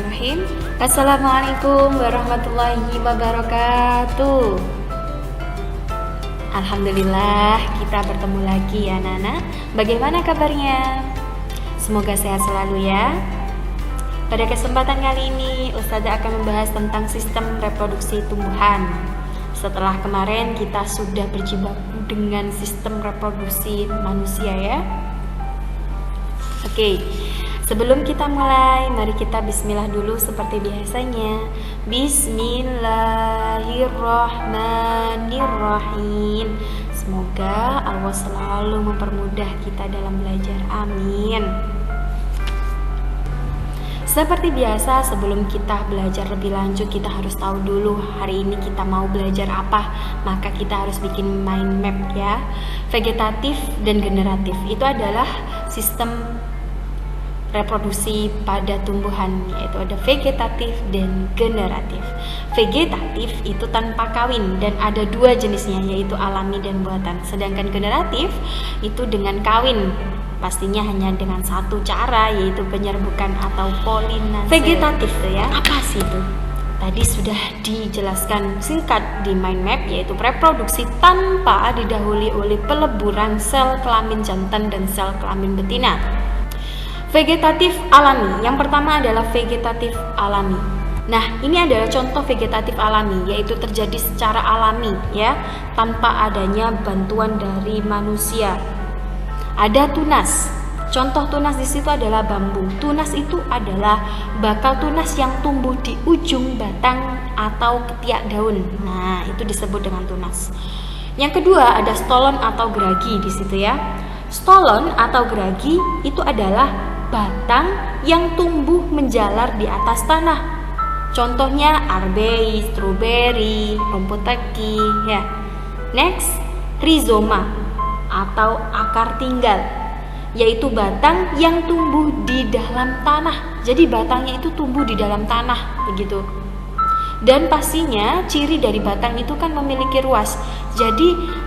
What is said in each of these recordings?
Bismillahirrahmanirrahim. Assalamualaikum warahmatullahi wabarakatuh. Alhamdulillah kita bertemu lagi ya Nana. Bagaimana kabarnya? Semoga sehat selalu ya. Pada kesempatan kali ini Ustazah akan membahas tentang sistem reproduksi tumbuhan. Setelah kemarin kita sudah berjibaku dengan sistem reproduksi manusia ya. Oke. Sebelum kita mulai, mari kita bismillah dulu seperti biasanya. Bismillahirrahmanirrahim. Semoga Allah selalu mempermudah kita dalam belajar. Amin. Seperti biasa, sebelum kita belajar lebih lanjut, kita harus tahu dulu hari ini kita mau belajar apa. Maka kita harus bikin mind map ya. Vegetatif dan generatif itu adalah sistem reproduksi pada tumbuhan, yaitu ada vegetatif dan generatif. Vegetatif itu tanpa kawin dan ada dua jenisnya, yaitu alami dan buatan. Sedangkan generatif itu dengan kawin, pastinya hanya dengan satu cara, yaitu penyerbukan atau polinase. Vegetatif ya, apa sih itu? Tadi sudah dijelaskan singkat di mind map, yaitu reproduksi tanpa didahului oleh peleburan sel kelamin jantan dan sel kelamin betina. Vegetatif alami. Yang pertama adalah vegetatif alami. Nah, ini adalah contoh vegetatif alami, yaitu terjadi secara alami ya, tanpa adanya bantuan dari manusia. Ada tunas. Contoh tunas di situ adalah bambu. Tunas itu adalah bakal tunas yang tumbuh di ujung batang atau ketiak daun. Nah, itu disebut dengan tunas. Yang kedua ada stolon atau geragi di situ ya. Stolon atau geragi itu adalah batang yang tumbuh menjalar di atas tanah. Contohnya arbei, stroberi, rumput teki ya. Next, rizoma atau akar tinggal, yaitu batang yang tumbuh di dalam tanah. Jadi batangnya itu tumbuh di dalam tanah begitu. Dan pastinya ciri dari batang itu kan memiliki ruas. Jadi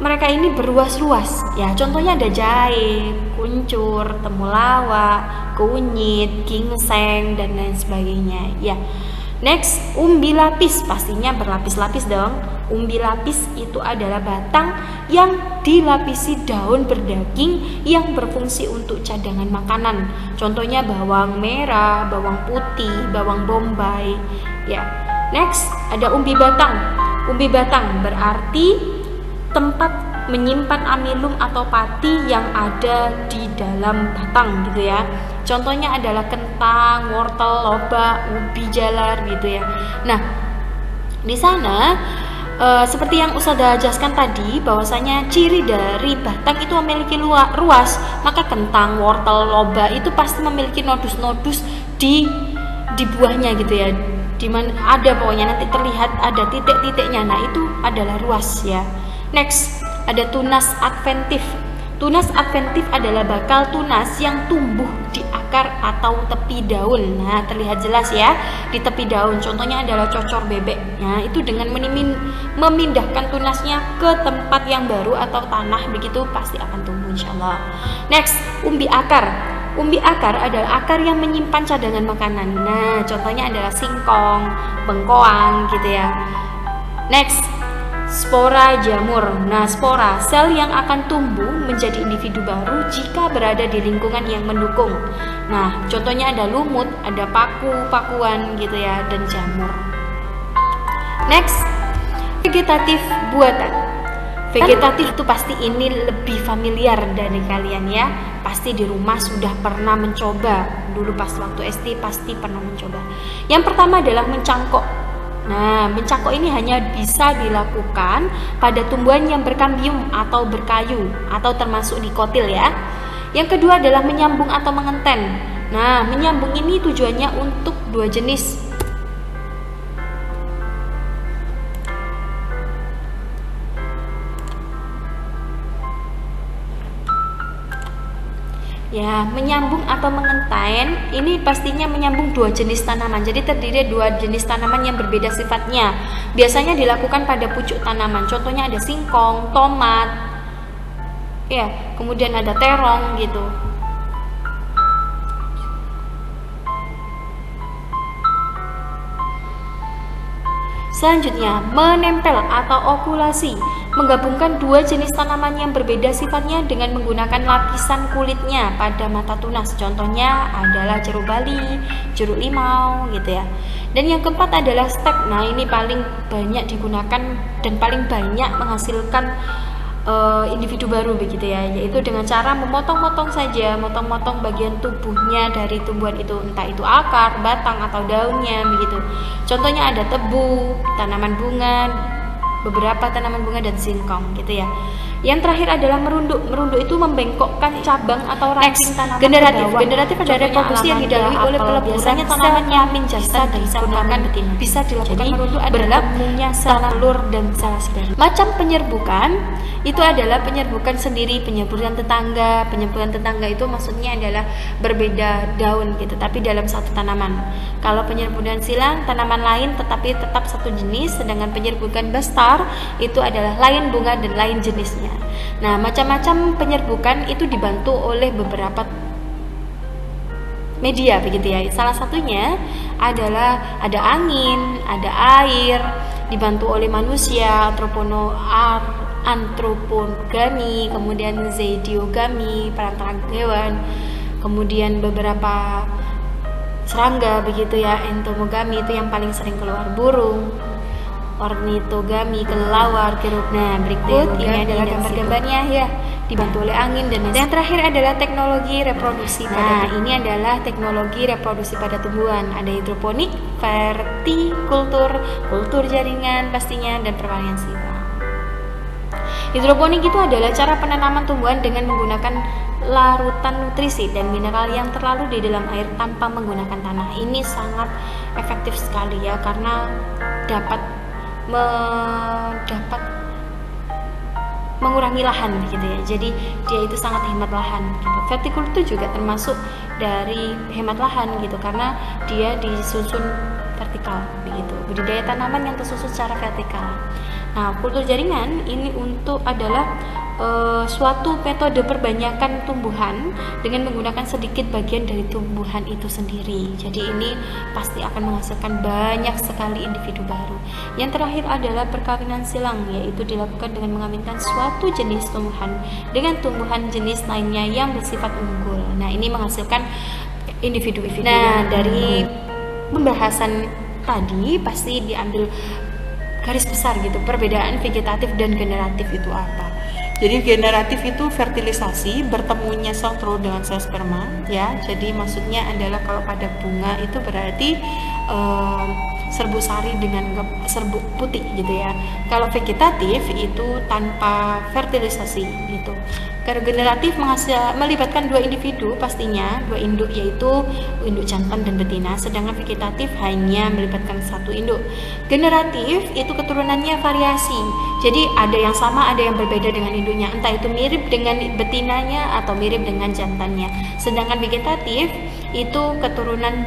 mereka ini berruas-ruas ya. Contohnya ada jahe, kuncur, temulawak, kunyit, ginseng dan lain sebagainya ya. Next, umbi lapis, pastinya berlapis-lapis dong. Umbi lapis itu adalah batang yang dilapisi daun berdaging yang berfungsi untuk cadangan makanan. Contohnya bawang merah, bawang putih, bawang bombay ya. Next, ada umbi batang. Umbi batang berarti tempat menyimpan amilum atau pati yang ada di dalam batang gitu ya. Contohnya adalah kentang, wortel, lobak, ubi jalar gitu ya. Nah, di sana seperti yang Ustazah jelaskan tadi, bahwasanya ciri dari batang itu memiliki ruas, maka kentang, wortel, lobak itu pasti memiliki nodus-nodus di buahnya gitu ya. Dimana ada pokoknya nanti terlihat ada titik-titiknya. Nah, itu adalah ruas ya. Next, ada tunas adventif. Tunas adventif adalah bakal tunas yang tumbuh di akar atau tepi daun. Nah, terlihat jelas ya di tepi daun. Contohnya adalah cocor bebek. Nah, itu dengan memindahkan tunasnya ke tempat yang baru atau tanah, begitu pasti akan tumbuh insyaallah. Next, umbi akar. Umbi akar adalah akar yang menyimpan cadangan makanan. Nah, contohnya adalah singkong, bengkoang gitu ya. Next, spora jamur. Nah, spora, sel yang akan tumbuh menjadi individu baru jika berada di lingkungan yang mendukung. Nah, contohnya ada lumut, ada paku-pakuan gitu ya, dan jamur. Next, vegetatif buatan. Vegetatif itu pasti ini lebih familiar dari kalian ya. Pasti di rumah sudah pernah mencoba. Dulu pas waktu SD pasti pernah mencoba. Yang pertama adalah mencangkok. Nah, mencangkok ini hanya bisa dilakukan pada tumbuhan yang berkambium atau berkayu atau termasuk dikotil ya. Yang kedua adalah menyambung atau mengenten. Nah, menyambung ini tujuannya untuk dua jenis. Ya, menyambung atau mengenten ini pastinya menyambung dua jenis tanaman. Jadi terdiri dua jenis tanaman yang berbeda sifatnya. Biasanya dilakukan pada pucuk tanaman. Contohnya ada singkong, tomat, ya, kemudian ada terong gitu. Selanjutnya, menempel atau okulasi, menggabungkan dua jenis tanaman yang berbeda sifatnya dengan menggunakan lapisan kulitnya pada mata tunas. Contohnya adalah jeruk bali, jeruk limau gitu ya. Dan yang keempat adalah stek. Nah, ini paling banyak digunakan dan paling banyak menghasilkan individu baru begitu ya, yaitu dengan cara memotong-motong saja, motong-motong bagian tubuhnya dari tumbuhan itu, entah itu akar, batang atau daunnya begitu. Contohnya ada tebu, tanaman bunga, beberapa tanaman bunga dan singkong gitu ya. Yang terakhir adalah merunduk. Merunduk itu membengkokkan cabang atau ranting tanaman generatif. ke bawah. Generatif adalah reproduksi yang didahului oleh peleburan tanaman yang bisa digunakan betina. Bisa dilakukan Jadi, merunduk adalah bertemunya sel telur dan sel sperma. Macam penyerbukan itu adalah penyerbukan sendiri, penyerbukan tetangga. Penyerbukan tetangga itu maksudnya adalah berbeda daun gitu, tapi dalam satu tanaman. Kalau penyerbukan silang, tanaman lain tetapi tetap satu jenis, sedangkan penyerbukan besar itu adalah lain bunga dan lain jenisnya. Nah, macam-macam penyerbukan itu dibantu oleh beberapa media begitu ya. Salah satunya adalah ada angin, ada air, dibantu oleh manusia, antropogami, kemudian zetiogami, perantara hewan, kemudian beberapa serangga begitu ya. Entomogami itu yang paling sering keluar, burung, ornitogami, kelelawar, keruk. Nah, berikut ini adalah gambar-gambarnya ya, dibantu oleh angin dan yang terakhir adalah teknologi reproduksi pada ini adalah teknologi reproduksi pada tumbuhan. Ada hidroponik, vertikultur, kultur jaringan pastinya, dan perwalian sifat. Hidroponik itu adalah cara penanaman tumbuhan dengan menggunakan larutan nutrisi dan mineral yang terlarut di dalam air tanpa menggunakan tanah. Ini sangat efektif sekali ya, karena dapat mengurangi lahan gitu ya. Jadi dia itu sangat hemat lahan gitu. Vertikultur juga termasuk dari hemat lahan gitu, karena dia disusun vertikal begitu. Budidaya tanaman yang tersusun secara vertikal. Nah, kultur jaringan ini adalah suatu metode perbanyakan tumbuhan dengan menggunakan sedikit bagian dari tumbuhan itu sendiri. Jadi ini pasti akan menghasilkan banyak sekali individu baru. Yang terakhir adalah perkawinan silang, yaitu dilakukan dengan mengawinkan suatu jenis tumbuhan dengan tumbuhan jenis lainnya yang bersifat unggul. Nah, ini menghasilkan individu-individu. Nah, dari pembahasan tadi pasti diambil garis besar gitu, perbedaan vegetatif dan generatif itu apa. Jadi generatif itu fertilisasi, bertemunya sel telur dengan sel sperma ya. Jadi maksudnya adalah kalau pada bunga itu berarti serbuk sari dengan serbuk putih gitu ya. Kalau vegetatif itu tanpa fertilisasi gitu. Kalau generatif melibatkan dua individu pastinya, dua induk, yaitu induk jantan dan betina, sedangkan vegetatif hanya melibatkan satu induk. Generatif itu keturunannya variasi, jadi ada yang sama, ada yang berbeda dengan induknya, entah itu mirip dengan betinanya atau mirip dengan jantannya. Sedangkan vegetatif itu keturunannya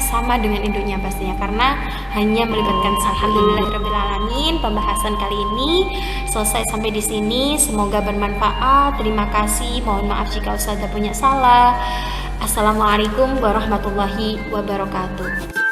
sama dengan induknya pastinya, karena hanya melibatkan alhamdulillahirobbilalamin. Pembahasan kali ini selesai sampai di sini, semoga bermanfaat. Terima kasih, mohon maaf jika Ustazah punya salah. Assalamualaikum warahmatullahi wabarakatuh.